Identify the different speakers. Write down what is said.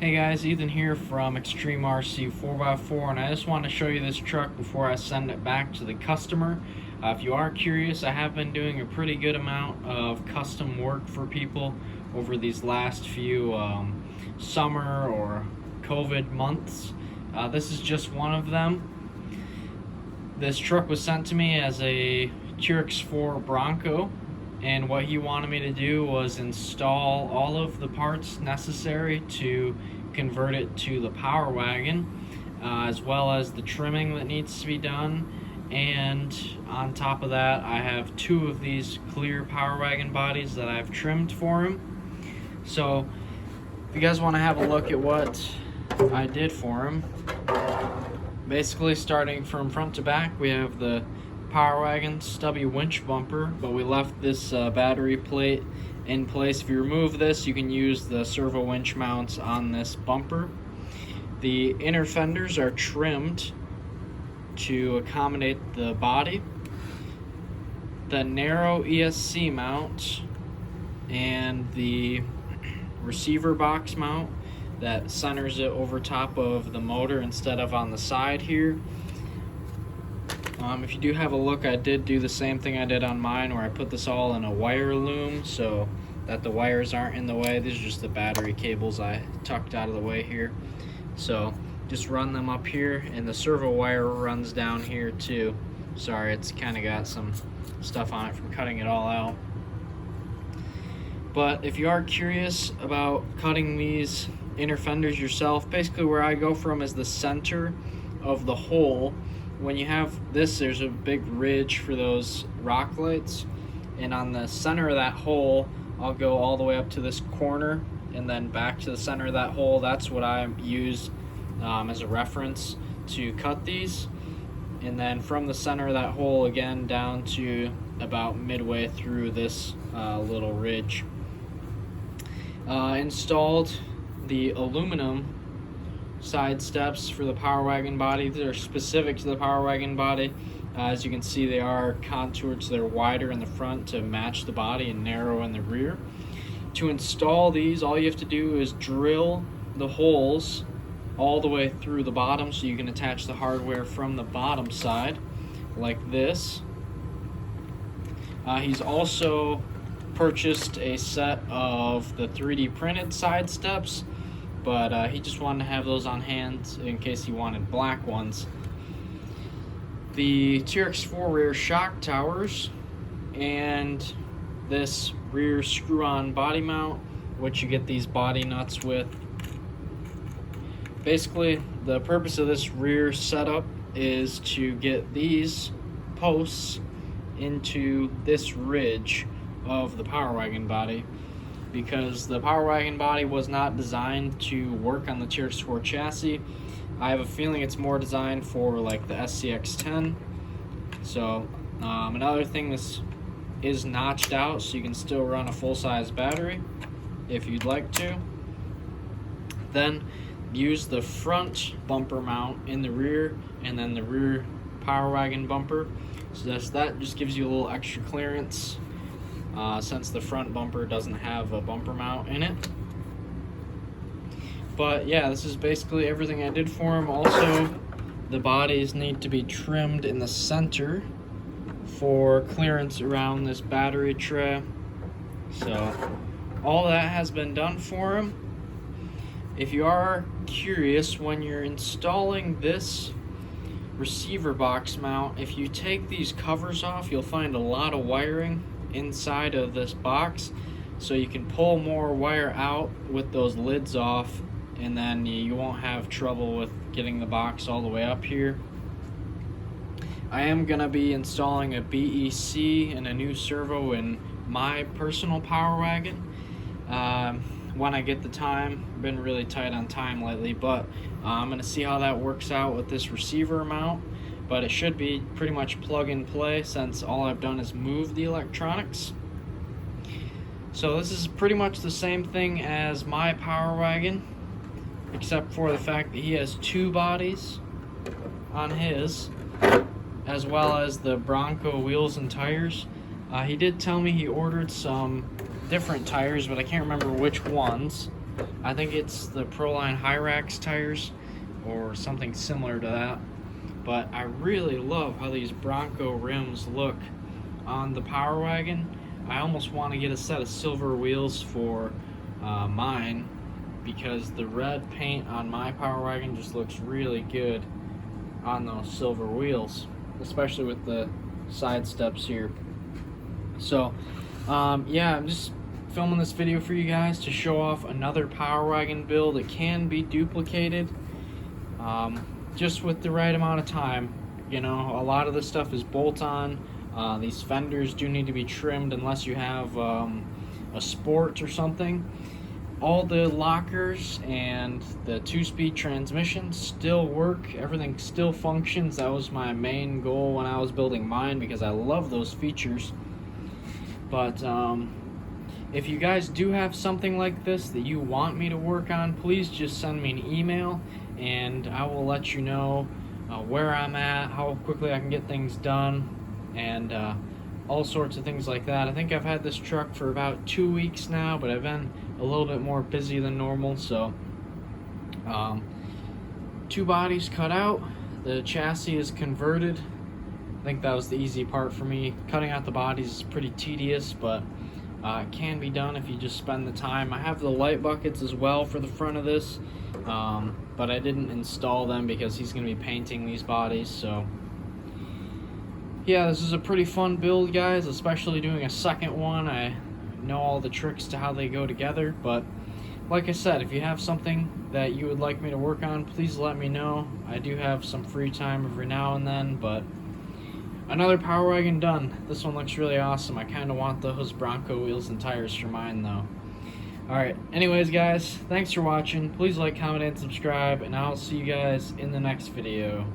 Speaker 1: Hey guys, Ethan here from Extreme RC 4x4, and I just want to show you this truck before I send it back to the customer. If you are curious, I have been doing a pretty good amount of custom work for people over these last few summer or COVID months. This is just one of them. This truck was sent to me as a TRX4 Bronco, and what he wanted me to do was install all of the parts necessary to convert it to the Power Wagon, as well as the trimming that needs to be done. And on top of that, I have two of these clear Power Wagon bodies that I've trimmed for him. So if you guys want to have a look at what I did for him, basically starting from front to back, we have the Power Wagon stubby winch bumper, but we left this battery plate in place. If you remove this, you can use the servo winch mounts on this bumper. The inner fenders are trimmed to accommodate the body. The narrow ESC mount and the receiver box mount that centers it over top of the motor instead of on the side here. If you do have a look, I did do the same thing I did on mine, where I put this all in a wire loom so that the wires aren't in the way. These are just the battery cables I tucked out of the way here. So just run them up here, and the servo wire runs down here too. Sorry, it's kind of got some stuff on it from cutting it all out. But if you are curious about cutting these inner fenders yourself, basically where I go from is the center of the hole. When you have this, there's a big ridge for those rock lights, and on the center of that hole, I'll go all the way up to this corner and then back to the center of that hole. That's what I use as a reference to cut these. And then from the center of that hole again down to about midway through this little ridge. Installed the aluminum side steps for the Power Wagon body. These are specific to the Power Wagon body. As you can see, they are contoured so they're wider in the front to match the body and narrow in the rear. To install these, all you have to do is drill the holes all the way through the bottom so you can attach the hardware from the bottom side like this. He's also purchased a set of the 3D printed side steps, but he just wanted to have those on hand in case he wanted black ones. The TRX4 rear shock towers and this rear screw-on body mount, which you get these body nuts with. Basically, the purpose of this rear setup is to get these posts into this ridge of the Power Wagon body, because the Power Wagon body was not designed to work on the TRX4 chassis. I have a feeling it's more designed for like the SCX-10. So another thing, this is notched out so you can still run a full-size battery if you'd like to. Then use the front bumper mount in the rear, and then the rear Power Wagon bumper. So that just gives you a little extra clearance since the front bumper doesn't have a bumper mount in it. But yeah, this is basically everything I did for him. Also, the bodies need to be trimmed in the center for clearance around this battery tray. So all that has been done for him. If you are curious, when you're installing this receiver box mount, if you take these covers off, you'll find a lot of wiring inside of this box, so you can pull more wire out with those lids off, and then you won't have trouble with getting the box all the way up here. I am going to be installing a BEC and a new servo in my personal Power Wagon when I get the time. I've been really tight on time lately, but I'm going to see how that works out with this receiver mount. But it should be pretty much plug and play, since all I've done is move the electronics. So this is pretty much the same thing as my Power Wagon, except for the fact that he has two bodies on his, as well as the Bronco wheels and tires. He did tell me he ordered some different tires, but I can't remember which ones. I think it's the Proline Hyrax tires or something similar to that. But I really love how these Bronco rims look on the Power Wagon. I almost want to get a set of silver wheels for mine, because the red paint on my Power Wagon just looks really good on those silver wheels, especially with the side steps here. So yeah, I'm just filming this video for you guys to show off another Power Wagon build. It can be duplicated, just with the right amount of time. You know, a lot of this stuff is bolt-on. These fenders do need to be trimmed unless you have a sport or something. All the lockers and the 2-speed transmission still work. Everything still functions. That was my main goal when I was building mine, because I love those features. But if you guys do have something like this that you want me to work on, please just send me an email and I will let you know where I'm at, how quickly I can get things done, and all sorts of things like that. I think I've had this truck for about 2 weeks now, but I've been a little bit more busy than normal. So 2 bodies cut out, the chassis is converted. I think that was the easy part for me. Cutting out the bodies is pretty tedious, but it can be done if you just spend the time. I have the light buckets as well for the front of this, but I didn't install them because he's going to be painting these bodies. So yeah, this is a pretty fun build, guys, especially doing a second one. I know all the tricks to how they go together, but like I said, if you have something that you would like me to work on, please let me know. I do have some free time every now and then, but another Power Wagon done. This one looks really awesome. I kind of want those Bronco wheels and tires for mine, though. Alright, anyways, guys, thanks for watching. Please like, comment, and subscribe, and I'll see you guys in the next video.